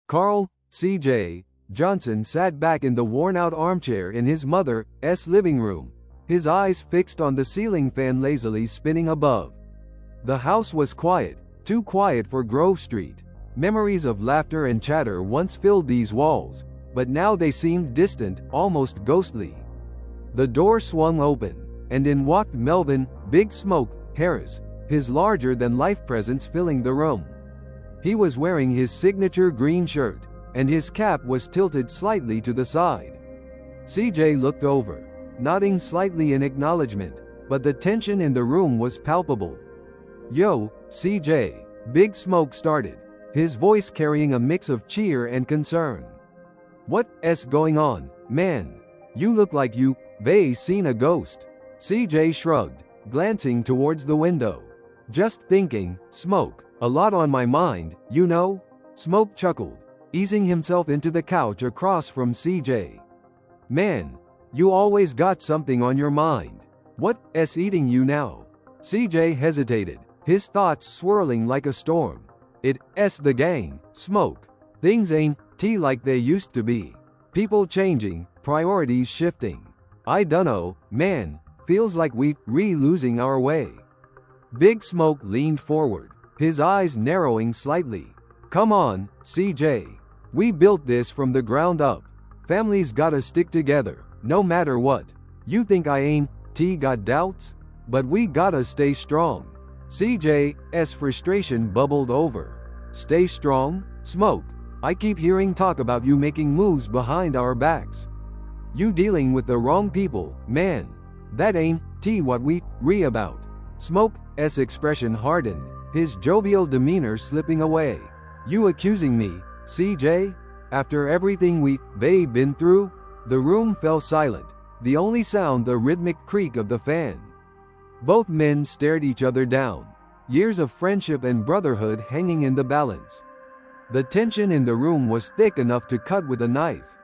Carl, C.J. Johnson sat back in the worn-out armchair in his mother's living room, his eyes fixed on the ceiling fan lazily spinning above. The house was quiet, too quiet for Grove Street. Memories of laughter and chatter once filled these walls, but now they seemed distant, almost ghostly. The door swung open, and in walked Melvin Big Smoke Harris, his larger-than-life presence filling the room. He was wearing his signature green shirt, and his cap was tilted slightly to the side. CJ looked over, nodding slightly in acknowledgement, but the tension in the room was palpable. "Yo, CJ," Big Smoke started, his voice carrying a mix of cheer and concern. "What's going on, man? You look like you've seen a ghost." CJ shrugged, glancing towards the window. "Just thinking, Smoke. A lot on my mind, you know?" Smoke chuckled, easing himself into the couch across from CJ. "Man, you always got something on your mind. What's eating you now?" CJ hesitated, his thoughts swirling like a storm. "It's the gang, Smoke. Things ain't like they used to be. People changing, priorities shifting. I dunno, man, feels like we losing our way." Big Smoke leaned forward, his eyes narrowing slightly. "Come on, CJ. We built this from the ground up. Families gotta stick together, no matter what. You think I ain't got doubts? But we gotta stay strong." CJ's frustration bubbled over. "Stay strong, Smoke? I keep hearing talk about you making moves behind our backs. You dealing with the wrong people, man. That ain't what we about." Smoke's expression hardened, his jovial demeanor slipping away. "You accusing me, CJ? After everything we've been through?" The room fell silent, the only sound the rhythmic creak of the fan. Both men stared each other down, years of friendship and brotherhood hanging in the balance. The tension in the room was thick enough to cut with a knife.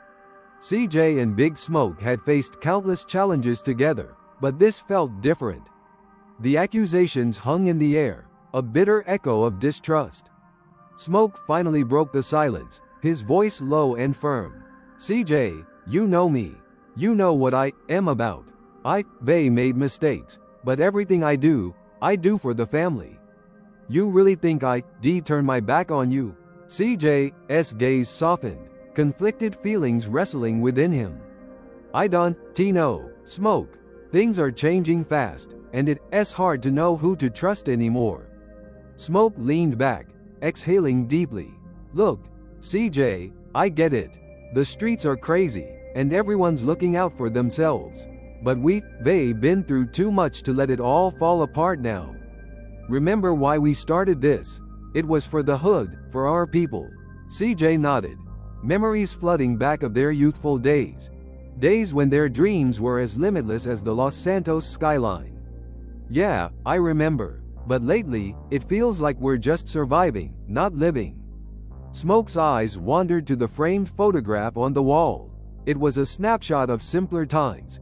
CJ and Big Smoke had faced countless challenges together, but this felt different. The accusations hung in the air, a bitter echo of distrust. Smoke finally broke the silence, his voice low and firm. "CJ, you know me. You know what I am about. I've made mistakes, but everything I do for the family. You really think I turn my back on you?" CJ's gaze softened, conflicted feelings wrestling within him. "I don't know, Smoke. Things are changing fast, and it's hard to know who to trust anymore." Smoke leaned back, exhaling deeply. "Look, CJ, I get it. The streets are crazy, and everyone's looking out for themselves. But we've been through too much to let it all fall apart now. Remember why we started this? It was for the hood, for our people." CJ nodded, memories flooding back of their youthful days. Days when their dreams were as limitless as the Los Santos skyline. "Yeah, I remember. But lately, it feels like we're just surviving, not living." Smoke's eyes wandered to the framed photograph on the wall. It was a snapshot of simpler times.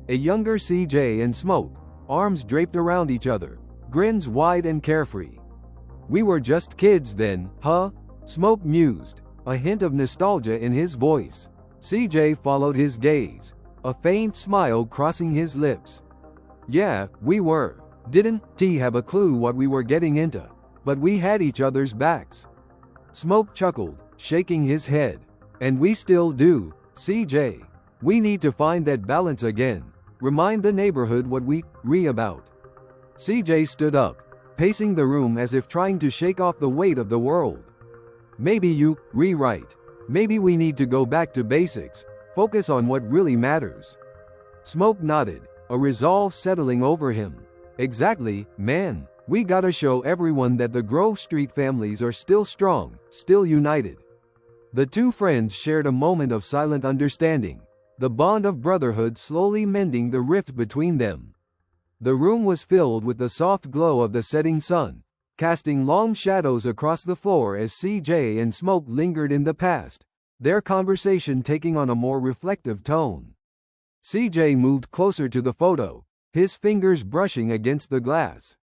A younger CJ and Smoke, arms draped around each other, grins wide and carefree. "We were just kids then, huh?" Smoke mused, a hint of nostalgia in his voice. CJ followed his gaze, a faint smile crossing his lips. "Yeah, we were. Didn't have a clue what we were getting into, but we had each other's backs." Smoke chuckled, shaking his head. "And we still do, CJ. We need to find that balance again, remind the neighborhood what we about." CJ stood up, pacing the room as if trying to shake off the weight of the world. "Maybe you right. Maybe we need to go back to basics, focus on what really matters." Smoke nodded, a resolve settling over him. "Exactly, man. We gotta show everyone that the Grove Street families are still strong, still united." The two friends shared a moment of silent understanding, the bond of brotherhood slowly mending the rift between them. The room was filled with the soft glow of the setting sun, casting long shadows across the floor as CJ and Smoke lingered in the past, their conversation taking on a more reflective tone. CJ moved closer to the photo, his fingers brushing against the glass.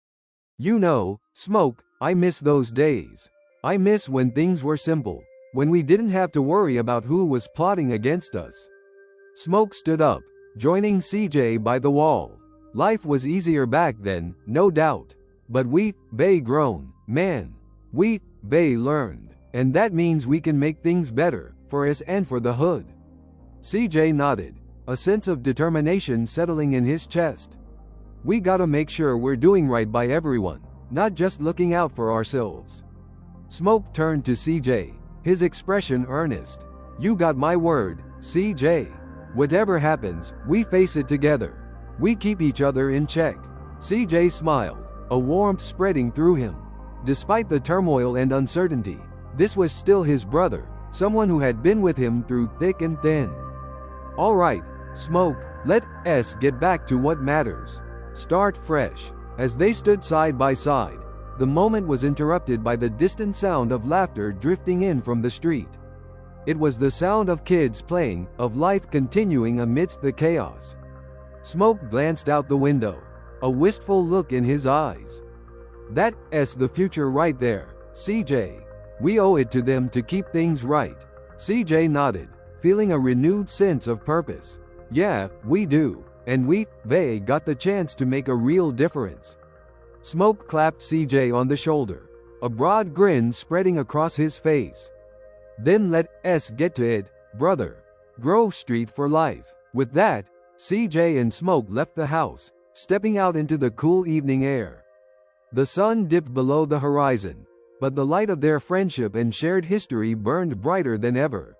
"You know, Smoke, I miss those days. I miss when things were simple. when we didn't have to worry about who was plotting against us. Smoke stood up, joining CJ by the wall. Life was easier back then, no doubt. But they grown, man. They learned. And that means we can make things better, for us and for the hood. CJ nodded, a sense of determination settling in his chest. We gotta make sure we're doing right by everyone, not just looking out for ourselves. Smoke turned to CJ, his expression earnest. You got my word, CJ. Whatever happens, we face it together. We keep each other in check. CJ smiled, a warmth spreading through him. Despite the turmoil and uncertainty, this was still his brother, someone who had been with him through thick and thin. All right, Smoke, let's get back to what matters. Start fresh. As they stood side by side, the moment was interrupted by the distant sound of laughter drifting in from the street. It was the sound of kids playing, of life continuing amidst the chaos. Smoke glanced out the window, a wistful look in his eyes. That's the future right there, CJ. We owe it to them to keep things right. CJ nodded, feeling a renewed sense of purpose. Yeah, we do. And they got the chance to make a real difference. Smoke clapped CJ on the shoulder, a broad grin spreading across his face. Then let's get to it, brother. Grove Street for life. With that, CJ and Smoke left the house, stepping out into the cool evening air. The sun dipped below the horizon, but the light of their friendship and shared history burned brighter than ever.